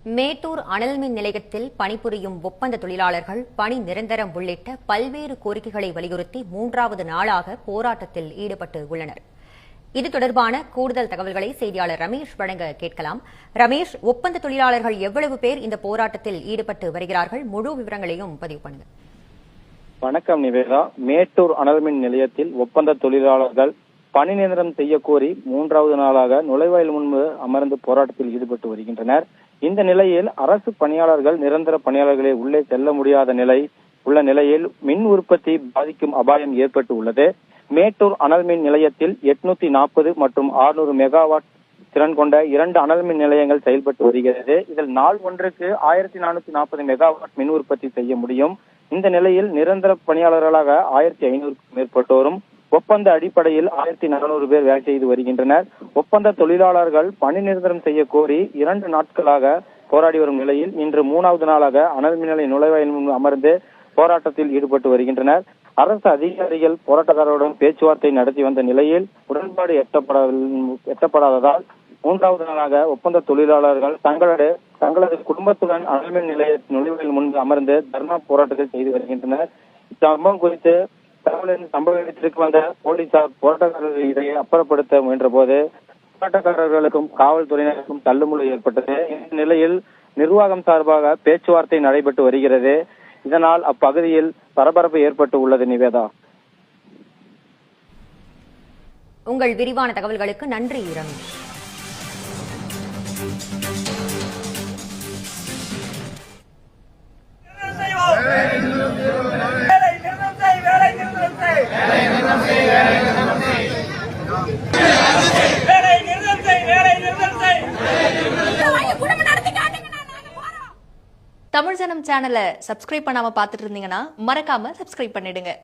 மேட்டூர் அனல் மின் நிலையத்தில் பணிபுரியும் ஒப்பந்த தொழிலாளர்கள் பணி நிரந்தரம் உள்ளிட்ட பல்வேறு கோரிக்கைகளை வலியுறுத்தி 3வது நாளாக போராட்டத்தில் ஈடுபட்டு உள்ளனர். இது தொடர்பான கூடுதல் தகவல்களை செய்தியாளர் ரமேஷ் வழங்க கேட்கலாம். ரமேஷ், ஒப்பந்த தொழிலாளர்கள் எவ்வளவு பேர் இந்த போராட்டத்தில் ஈடுபட்டு வருகிறார்கள்? முழு விவரங்களையும் பதிவு பண்ணுங்க. வணக்கம் நிவேதா. மேட்டூர் அனல் மின் நிலையத்தில் ஒப்பந்த தொழிலாளர்கள் பணி நிரந்தரம் செய்யக்கோரி 3வது நாளாக நுழைவாயில் முன்பு அமர்ந்து போராட்டத்தில் ஈடுபட்டு வருகின்றனர். இந்த நிலையில் அரசு பணியாளர்கள் நிரந்தர பணியாளர்களை உள்ளே செல்ல முடியாத நிலை உள்ள நிலையில் மின் உற்பத்தி பாதிக்கும் அபாயம் ஏற்பட்டு உள்ளது. மேட்டூர் அனல் மின் நிலையத்தில் 840 மற்றும் 600 மெகாவாட் திறன் கொண்ட 2 அனல் மின் நிலையங்கள் செயல்பட்டு வருகிறது. இதில் நாள் ஒன்றுக்கு 1440 மெகாவாட் மின் உற்பத்தி செய்ய முடியும். இந்த நிலையில் நிரந்தர பணியாளர்களாக 1500க்கும் மேற்பட்டோரும் ஒப்பந்த அடிப்படையில் 1400 பேர் வேலை செய்து வருகின்றனர். ஒப்பந்த தொழிலாளர்கள் பணி நிரந்தரம் செய்ய கோரி 2 நாட்களாக போராடி வரும் நிலையில் இன்று 3வது நாளாக அனல் மின் நிலைய நுழைவாயில் அமர்ந்து போராட்டத்தில் ஈடுபட்டு வருகின்றனர். அரசு அதிகாரிகள் போராட்டக்காரருடன் பேச்சுவார்த்தை நடத்தி வந்த நிலையில் உடன்பாடு எட்டப்படாததால் 3வது நாளாக ஒப்பந்த தொழிலாளர்கள் தங்களது குடும்பத்துடன் அனல் மின் நிலைய நுழைவாயில் முன்பு அமர்ந்து தர்ணா போராட்டத்தில் செய்து வருகின்றனர். இச்சம்பவம் குறித்து சம்பவ இடத்திற்கு வந்த போலீசார் போராட்டக்காரர்கள் இடையே அப்புறப்படுத்த முயன்ற போது போராட்டக்காரர்களுக்கும் காவல்துறையினருக்கும் தள்ளுமுள்ளு ஏற்பட்டது. இந்த நிலையில் நிர்வாகம் சார்பாக பேச்சுவார்த்தை நடைபெற்று வருகிறது. இதனால் அப்பகுதியில் பரபரப்பு ஏற்பட்டு உள்ளது. நிவேதா, உங்கள் விரிவான தகவல்களுக்கு நன்றி ரமேஷ். தமிழ் ஜனம் சேனலை சப்ஸ்கிரைப் பண்ணாம பாத்துட்டு இருந்தீங்கன்னா மறக்காம சப்ஸ்கிரைப் பண்ணிடுங்க.